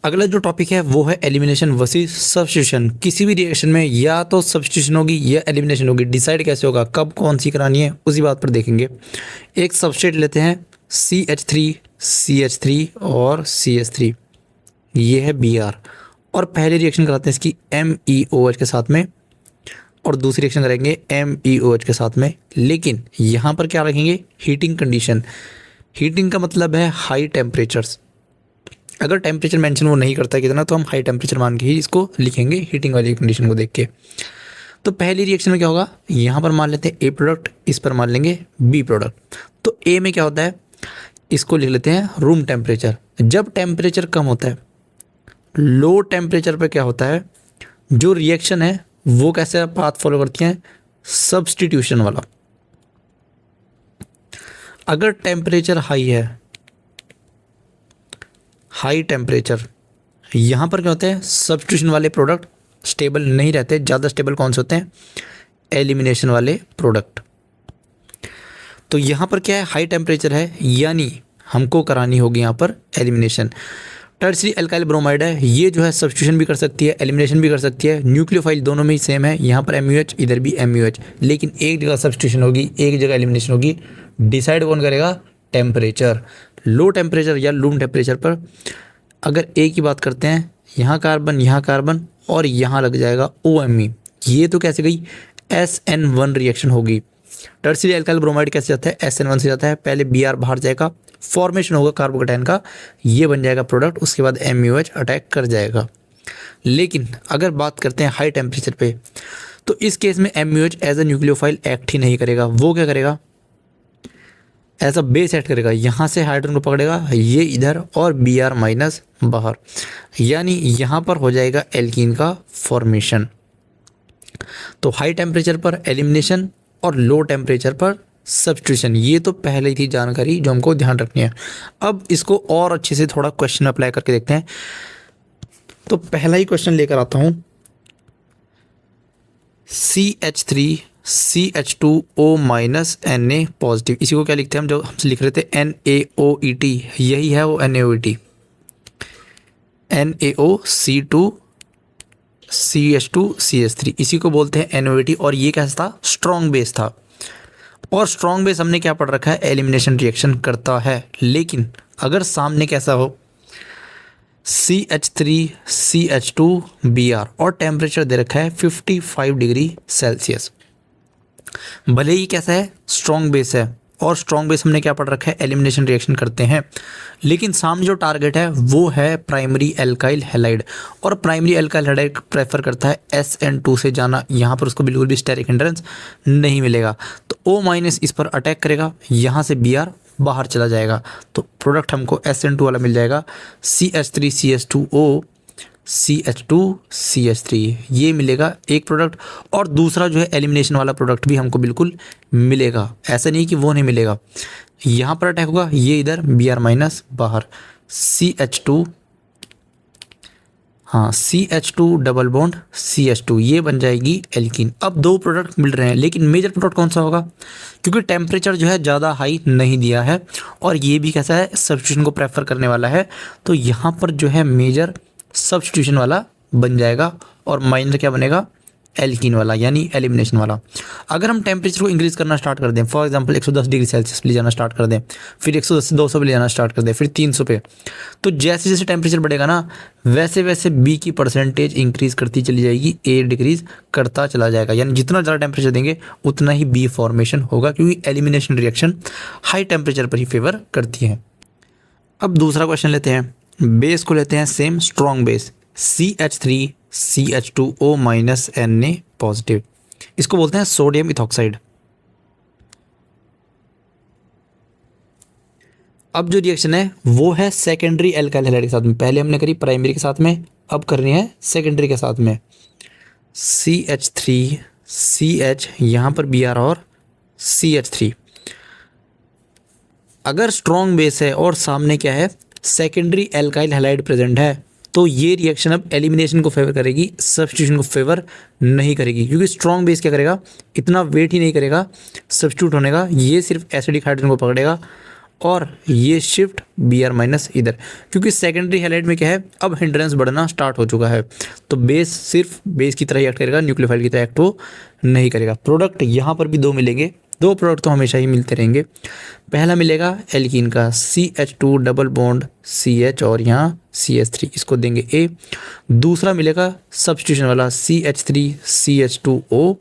अगला जो टॉपिक है वो है एलिमिनेशन वर्सेस सब्स्टिट्यूशन। किसी भी रिएक्शन में या तो सब्स्टिट्यूशन होगी या एलिमिनेशन होगी, डिसाइड कैसे होगा, कब कौन सी करानी है, उसी बात पर देखेंगे। एक सबस्ट्रेट लेते हैं CH3, CH3 और CH3, ये है Br, और पहले रिएक्शन कराते हैं इसकी MEOH के साथ में, और दूसरी रिएक्शन करेंगे MEOH के साथ में। लेकिन यहाँ पर क्या रखेंगे, हीटिंग कंडीशन। हीटिंग का मतलब है हाई टेम्परेचर्स। अगर टेम्परेचर मेंशन वो नहीं करता कितना, तो हम हाई टेम्परेचर मान के ही इसको लिखेंगे हीटिंग वाली कंडीशन को देख के। तो पहली रिएक्शन में क्या होगा, यहाँ पर मान लेते हैं ए प्रोडक्ट, इस पर मान लेंगे बी प्रोडक्ट। तो ए में क्या होता है, इसको लिख लेते हैं रूम टेम्परेचर। जब टेम्परेचर कम होता है, लो टेम्परेचर पर क्या होता है, जो रिएक्शन है वो कैसे पाथ फॉलो करती है, सब्स्टिट्यूशन वाला। अगर टेम्परेचर हाई है, हाई टेम्परेचर, यहाँ पर क्या होते हैं, सब्स्टिट्यूशन वाले प्रोडक्ट स्टेबल नहीं रहते। ज़्यादा स्टेबल कौन से होते हैं, एलिमिनेशन वाले प्रोडक्ट। तो यहाँ पर क्या है, हाई टेम्परेचर है, यानी हमको करानी होगी यहाँ पर एलिमिनेशन। टर्सरी एल्काइल ब्रोमाइड है, ये जो है सब्स्टिट्यूशन भी कर सकती है, एलिमिनेशन भी कर सकती है। न्यूक्लियोफाइल दोनों में ही सेम है, यहाँ पर MUH, इधर भी MUH, लेकिन एक जगह सब्स्टिट्यूशन होगी, एक जगह एलिमिनेशन होगी। डिसाइड कौन करेगा, टेम्परेचर। लो टेम्परेचर या रूम टेम्परेचर पर अगर ए की बात करते हैं, यहाँ कार्बन और यहाँ लग जाएगा OMe, ये तो कैसे गई, SN1 रिएक्शन होगी। टर्सरी एल्काइल ब्रोमाइड कैसे जाता है, SN1 से जाता है। पहले Br बाहर जाएगा, फॉर्मेशन होगा कार्बोकेटायन का, ये बन जाएगा प्रोडक्ट, उसके बाद MUH अटैक कर जाएगा। लेकिन अगर बात करते हैं हाई टेम्परेचर पे, तो इस केस में MUH as a nucleophile act ही नहीं करेगा। वो क्या करेगा, एज अ बेस एक्ट करेगा। यहाँ से हाइड्रोजन को पकड़ेगा, ये इधर, और Br माइनस बाहर, यानी यहाँ पर हो जाएगा एल्कीन का फॉर्मेशन। तो हाई टेम्परेचर पर एलिमिनेशन और लो टेम्परेचर पर सब्स्टिट्यूशन, ये तो पहले ही थी जानकारी जो हमको ध्यान रखनी है। अब इसको और अच्छे से थोड़ा क्वेश्चन अप्लाई करके देखते हैं। तो पहला ही क्वेश्चन लेकर आता हूँ, CH3 CH2O minus Na positive, इसी को क्या लिखते हैं हम, जो हमसे लिख रहे थे NaOET, यही है वो NaOET, NaOC2 CH2 CH3, इसी को बोलते हैं NaOET। और ये कैसा था, स्ट्रॉन्ग बेस था, और स्ट्रॉन्ग बेस हमने क्या पढ़ रखा है, एलिमिनेशन रिएक्शन करता है। लेकिन अगर सामने कैसा हो, CH3 CH2 Br, और टेम्परेचर दे रखा है 55 डिग्री सेल्सियस, भले ही कैसा है, स्ट्रॉन्ग बेस है, और स्ट्रॉन्ग बेस हमने क्या पढ़ रखा है, एलिमिनेशन रिएक्शन करते हैं। लेकिन सामने जो टारगेट है वो है प्राइमरी एल्काइल हैलाइड, और प्राइमरी एल्काइल हैलाइड प्रेफर करता है SN2 से जाना। यहाँ पर उसको बिल्कुल भी स्टेरिक हिंड्रेंस नहीं मिलेगा, तो O- इस पर अटैक करेगा, यहाँ से Br बाहर चला जाएगा, तो प्रोडक्ट हमको SN2 वाला मिल जाएगा, CH3 CH2O CH2 CH3, ये मिलेगा एक प्रोडक्ट। और दूसरा जो है एलिमिनेशन वाला प्रोडक्ट भी हमको बिल्कुल मिलेगा, ऐसा नहीं कि वो नहीं मिलेगा। यहाँ पर अटैक होगा, ये इधर Br माइनस बाहर, CH2, हाँ CH2 डबल बॉन्ड CH2, ये बन जाएगी एल्कीन। अब दो प्रोडक्ट मिल रहे हैं, लेकिन मेजर प्रोडक्ट कौन सा होगा, क्योंकि टेम्परेचर जो है ज़्यादा हाई नहीं दिया है, और ये भी कैसा है, सब्स्टिट्यूशन को प्रेफर करने वाला है। तो यहाँ पर जो है मेजर सब्स्टिट्यूशन वाला बन जाएगा, और माइनर क्या बनेगा, एल्कीन वाला, यानी एलिमिनेशन वाला। अगर हम टेम्परेचर को इंक्रीज़ करना स्टार्ट कर दें, फॉर एग्जांपल 110 डिग्री सेल्सियस पे ले जाना स्टार्ट कर दें, फिर 110 से 200 पे ले जाना स्टार्ट कर दें, फिर 300 पे, तो जैसे जैसे टेम्परेचर बढ़ेगा ना, वैसे वैसे बी की परसेंटेज इंक्रीज़ करती चली जाएगी, ए डिक्रीज़ करता चला जाएगा। यानी जितना ज़्यादा टेम्परेचर देंगे उतना ही बी फॉर्मेशन होगा, क्योंकि एलिमिनेशन रिएक्शन हाई टेम्परेचर पर ही फेवर करती है। अब दूसरा क्वेश्चन लेते हैं, बेस को लेते हैं same strong base, CH3 CH2O minus Na positive, इसको बोलते हैं सोडियम इथॉक्साइड। अब जो रिएक्शन है वो है सेकेंडरी एल्काइल हैलाइड के साथ में, पहले हमने करी प्राइमरी के साथ में, अब करनी है सेकेंडरी के साथ में। CH3 CH, यहाँ पर Br और CH3, अगर स्ट्रॉन्ग बेस है और सामने क्या है, सेकेंडरी एल्काइल हैलाइड प्रेजेंट है, तो ये रिएक्शन अब एलिमिनेशन को फेवर करेगी, सब्स्टिट्यूशन को फेवर नहीं करेगी। क्योंकि स्ट्रॉन्ग बेस क्या करेगा, इतना वेट ही नहीं करेगा सब्स्टिट्यूट होने का, ये सिर्फ एसिडिक हाइड्रोजन को पकड़ेगा और ये शिफ्ट Br माइनस इधर, क्योंकि सेकेंडरी हैलाइड में क्या है, अब हिंड्रेंस बढ़ना स्टार्ट हो चुका है, तो बेस सिर्फ बेस की तरह ही एक्ट करेगा, न्यूक्लियोफाइल की तरह एक्ट वो नहीं करेगा। प्रोडक्ट यहाँ पर भी दो मिलेंगे, दो प्रोडक्ट तो हमेशा ही मिलते रहेंगे। पहला मिलेगा एल्कीन का CH2 डबल बॉन्ड CH और यहाँ CH3, इसको देंगे A। दूसरा मिलेगा सब्स्टिट्यूशन वाला CH3 CH2O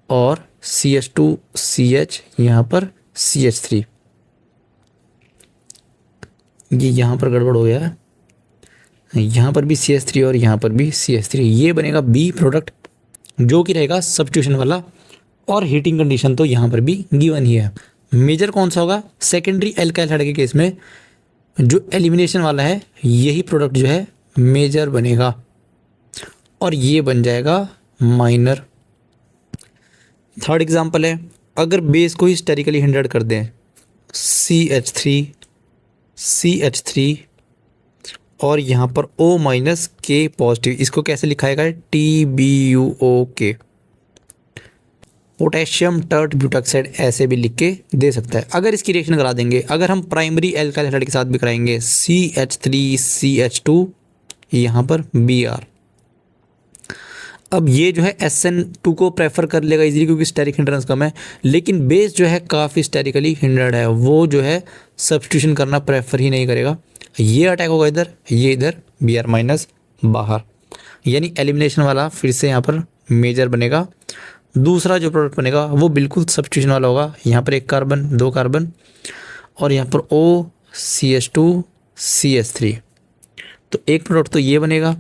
और CH2CH यहाँ पर CH3। ये यहाँ पर गड़बड़ हो गया है, यहाँ पर भी CH3 और यहाँ पर भी CH3, ये बनेगा B प्रोडक्ट जो कि रहेगा सब्स्टिट्यूशन वाला, और हीटिंग कंडीशन तो यहाँ पर भी गिवन ही है। मेजर कौन सा होगा, सेकेंडरी एल्काइल हाइड्राइड के केस में जो एलिमिनेशन वाला है यही प्रोडक्ट जो है मेजर बनेगा, और ये बन जाएगा माइनर। थर्ड एग्जांपल है, अगर बेस को हिस्टेरिकली हिंडर्ड कर दें CH3 और यहाँ पर O माइनस K पॉजिटिव, इसको कैसे लिखाएगा TBuOK, पोटेशियम टर्ट ब्यूटॉक्साइड ऐसे भी लिख के दे सकता है। अगर इसकी रिएक्शन करा देंगे, अगर हम प्राइमरी एल्काइल हाइड्राइड के साथ भी कराएंगे CH3CH2 यहाँ पर Br, अब ये जो है SN2 को प्रेफर कर लेगा इजीली क्योंकि स्टेरिक हिंड्रेंस कम है, लेकिन बेस जो है काफ़ी स्टेरिकली हिंडर्ड है, वो जो है सब्स्टिट्यूशन करना प्रेफर ही नहीं करेगा। ये अटैक होगा इधर, ये इधर Br माइनस बाहर, यानी एलिमिनेशन वाला फिर से यहाँ पर मेजर बनेगा। दूसरा जो प्रोडक्ट बनेगा वो बिल्कुल सब्स्टिट्यूशन वाला होगा, यहाँ पर एक कार्बन दो कार्बन और यहाँ पर O CH2 CH3, तो एक प्रोडक्ट तो ये बनेगा,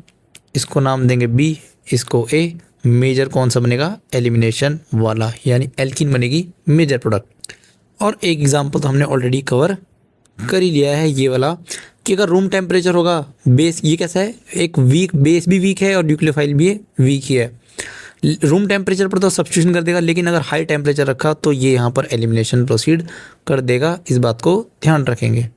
इसको नाम देंगे B, इसको A। मेजर कौन सा बनेगा, एलिमिनेशन वाला, यानी एल्कीन बनेगी मेजर प्रोडक्ट। और एक एग्जांपल तो हमने ऑलरेडी कवर कर ही लिया है, ये वाला कि अगर रूम टेम्परेचर होगा, बेस ये कैसा है, एक वीक बेस भी वीक है और न्यूक्लियोफाइल भी वीक ही है। रूम टेम्परेचर पर तो सब्स्टिट्यूशन कर देगा, लेकिन अगर हाई टेम्परेचर रखा तो ये यहाँ पर एलिमिनेशन प्रोसीड कर देगा, इस बात को ध्यान रखेंगे।